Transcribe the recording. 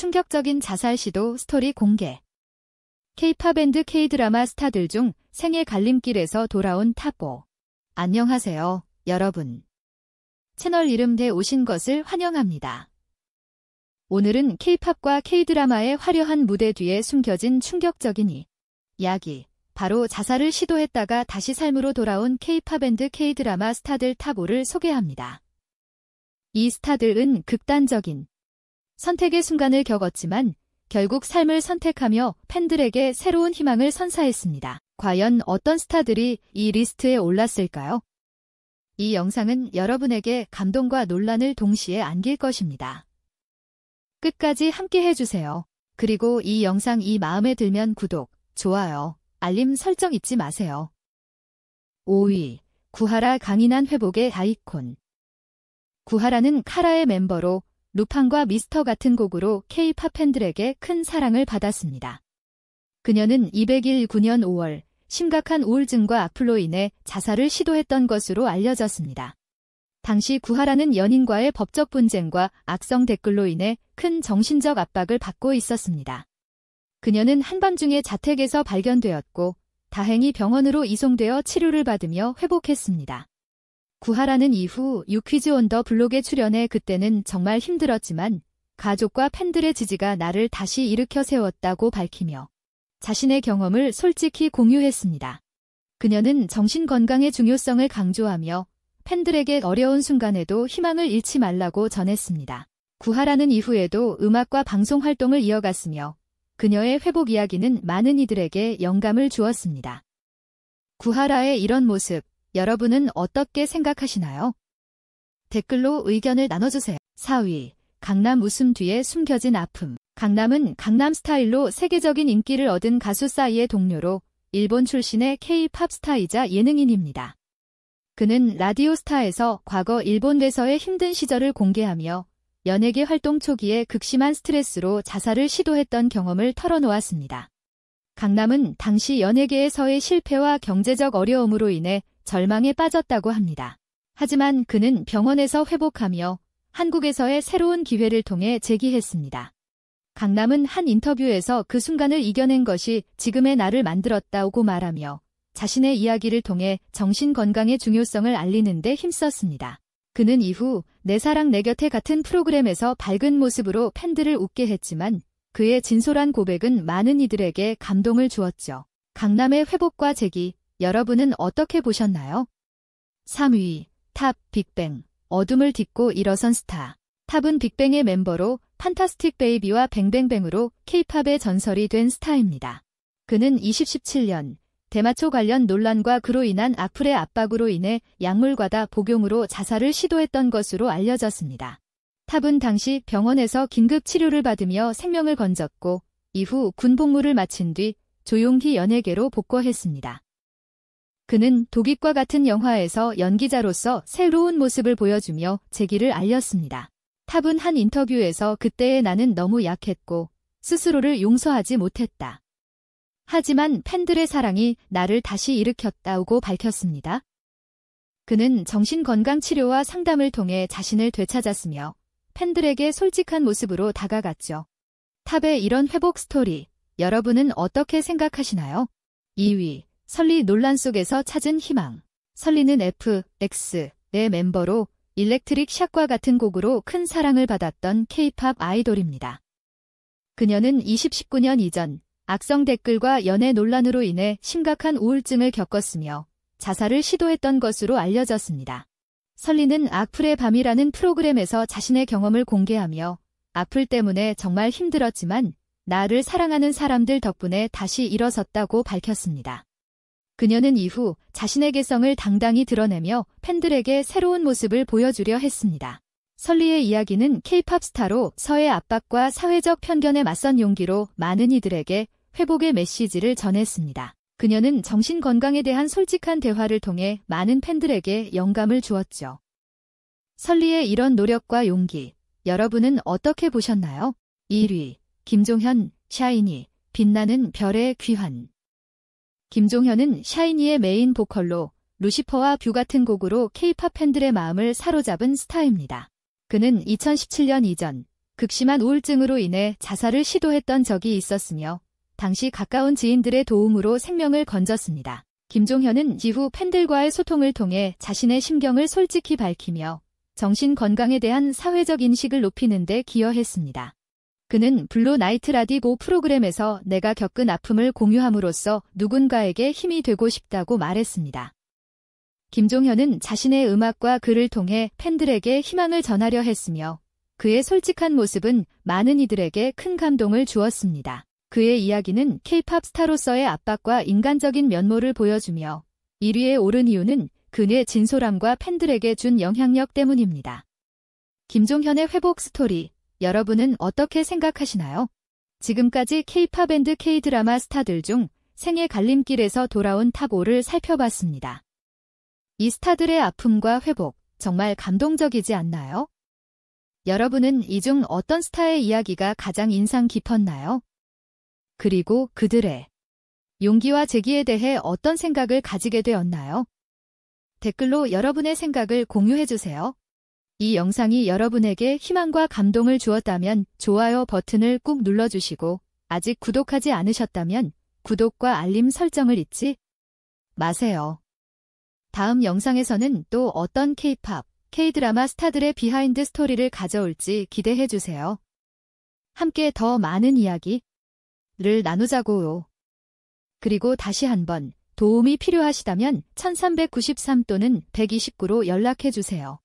충격적인 자살 시도 스토리 공개. K-팝 앤드 K-드라마 스타들 중 생애 갈림길에서 돌아온 탑5. 안녕하세요, 여러분. 채널 이름에 오신 것을 환영합니다. 오늘은 K-팝과 K-드라마의 화려한 무대 뒤에 숨겨진 충격적인 이야기, 바로 자살을 시도했다가 다시 삶으로 돌아온 K-팝 앤드 K-드라마 스타들 탑5를 소개합니다. 이 스타들은 극단적인 선택의 순간을 겪었지만 결국 삶을 선택하며 팬들에게 새로운 희망을 선사했습니다. 과연 어떤 스타들이 이 리스트에 올랐을까요? 이 영상은 여러분에게 감동과 논란을 동시에 안길 것입니다. 끝까지 함께 해주세요. 그리고 이 영상이 마음에 들면 구독, 좋아요, 알림 설정 잊지 마세요. 5위. 구하라. 강인한 회복의 아이콘. 구하라는 카라의 멤버로 루팡과 미스터 같은 곡으로 K-팝 팬들에게 큰 사랑을 받았습니다. 그녀는 2019년 5월 심각한 우울증과 악플로 인해 자살을 시도했던 것으로 알려졌습니다. 당시 구하라는 연인과의 법적 분쟁과 악성 댓글로 인해 큰 정신적 압박을 받고 있었습니다. 그녀는 한밤중에 자택에서 발견되었고 다행히 병원으로 이송되어 치료를 받으며 회복했습니다. 구하라는 이후 유퀴즈 온 더 블록에 출연해 그때는 정말 힘들었지만 가족과 팬들의 지지가 나를 다시 일으켜 세웠다고 밝히며 자신의 경험을 솔직히 공유했습니다. 그녀는 정신건강의 중요성을 강조하며 팬들에게 어려운 순간에도 희망을 잃지 말라고 전했습니다. 구하라는 이후에도 음악과 방송 활동을 이어갔으며 그녀의 회복 이야기는 많은 이들에게 영감을 주었습니다. 구하라의 이런 모습, 여러분은 어떻게 생각하시나요? 댓글로 의견을 나눠주세요. 4위. 강남 웃음 뒤에 숨겨진 아픔. 강남은 강남 스타일로 세계적인 인기를 얻은 가수 싸이의 동료로 일본 출신의 K-팝 스타이자 예능인입니다. 그는 라디오스타에서 과거 일본에서의 힘든 시절을 공개하며 연예계 활동 초기에 극심한 스트레스로 자살을 시도했던 경험을 털어놓았습니다. 강남은 당시 연예계에서의 실패와 경제적 어려움으로 인해 절망에 빠졌다고 합니다. 하지만 그는 병원에서 회복하며 한국에서의 새로운 기회를 통해 재기했습니다. 강남은 한 인터뷰에서 그 순간을 이겨낸 것이 지금의 나를 만들었다고 말하며 자신의 이야기를 통해 정신건강의 중요성을 알리는 데 힘썼습니다. 그는 이후 내 사랑 내 곁에 같은 프로그램에서 밝은 모습으로 팬들을 웃게 했지만 그의 진솔한 고백은 많은 이들에게 감동을 주었죠. 강남의 회복과 재기, 여러분은 어떻게 보셨나요? 3위. 탑. 빅뱅. 어둠을 딛고 일어선 스타. 탑은 빅뱅의 멤버로 판타스틱 베이비와 뱅뱅뱅으로 K-팝의 전설이 된 스타입니다. 그는 2017년 대마초 관련 논란과 그로 인한 악플의 압박으로 인해 약물과다 복용으로 자살을 시도했던 것으로 알려졌습니다. 탑은 당시 병원에서 긴급 치료를 받으며 생명을 건졌고 이후 군 복무를 마친 뒤 조용히 연예계로 복귀했습니다. 그는 독입과 같은 영화에서 연기자로서 새로운 모습을 보여주며 재기를 알렸습니다. 탑은 한 인터뷰에서 그때의 나는 너무 약했고 스스로를 용서하지 못했다. 하지만 팬들의 사랑이 나를 다시 일으켰다고 밝혔습니다. 그는 정신건강 치료와 상담을 통해 자신을 되찾았으며 팬들에게 솔직한 모습으로 다가갔죠. 탑의 이런 회복 스토리, 여러분은 어떻게 생각하시나요? 2위. 설리 논란 속에서 찾은 희망. 설리는 FX의 멤버로 일렉트릭 샷과 같은 곡으로 큰 사랑을 받았던 K-팝 아이돌입니다. 그녀는 2019년 이전 악성 댓글과 연애 논란으로 인해 심각한 우울증을 겪었으며 자살을 시도했던 것으로 알려졌습니다. 설리는 악플의 밤이라는 프로그램에서 자신의 경험을 공개하며 악플 때문에 정말 힘들었지만 나를 사랑하는 사람들 덕분에 다시 일어섰다고 밝혔습니다. 그녀는 이후 자신의 개성을 당당히 드러내며 팬들에게 새로운 모습을 보여주려 했습니다. 설리의 이야기는 K-팝 스타로 서의 압박과 사회적 편견에 맞선 용기로 많은 이들에게 회복의 메시지를 전했습니다. 그녀는 정신건강에 대한 솔직한 대화를 통해 많은 팬들에게 영감을 주었죠. 설리의 이런 노력과 용기, 여러분은 어떻게 보셨나요? 1위. 김종현, 샤이니, 빛나는 별의 귀환. 김종현은 샤이니의 메인 보컬로 루시퍼와 뷰 같은 곡으로 K-팝 팬들의 마음을 사로잡은 스타입니다. 그는 2017년 이전 극심한 우울증으로 인해 자살을 시도했던 적이 있었으며 당시 가까운 지인들의 도움으로 생명을 건졌습니다. 김종현은 이후 팬들과의 소통을 통해 자신의 심경을 솔직히 밝히며 정신 건강에 대한 사회적 인식을 높이는 데 기여했습니다. 그는 블루 나이트 라디오 프로그램에서 내가 겪은 아픔을 공유함으로써 누군가에게 힘이 되고 싶다고 말했습니다. 김종현은 자신의 음악과 글을 통해 팬들에게 희망을 전하려 했으며 그의 솔직한 모습은 많은 이들에게 큰 감동을 주었습니다. 그의 이야기는 K-팝 스타로서의 압박과 인간적인 면모를 보여주며 1위에 오른 이유는 그의 진솔함과 팬들에게 준 영향력 때문입니다. 김종현의 회복 스토리, 여러분은 어떻게 생각하시나요? 지금까지 K-팝 밴드 K-드라마 스타들 중 생애 갈림길에서 돌아온 탑 5를 살펴봤습니다. 이 스타들의 아픔과 회복, 정말 감동적이지 않나요? 여러분은 이 중 어떤 스타의 이야기가 가장 인상 깊었나요? 그리고 그들의 용기와 재기에 대해 어떤 생각을 가지게 되었나요? 댓글로 여러분의 생각을 공유해주세요. 이 영상이 여러분에게 희망과 감동을 주었다면 좋아요 버튼을 꾹 눌러주시고 아직 구독하지 않으셨다면 구독과 알림 설정을 잊지 마세요. 다음 영상에서는 또 어떤 K-팝, K-드라마 스타들의 비하인드 스토리를 가져올지 기대해주세요. 함께 더 많은 이야기를 나누자고요. 그리고 다시 한번 도움이 필요하시다면 1393 또는 129로 연락해주세요.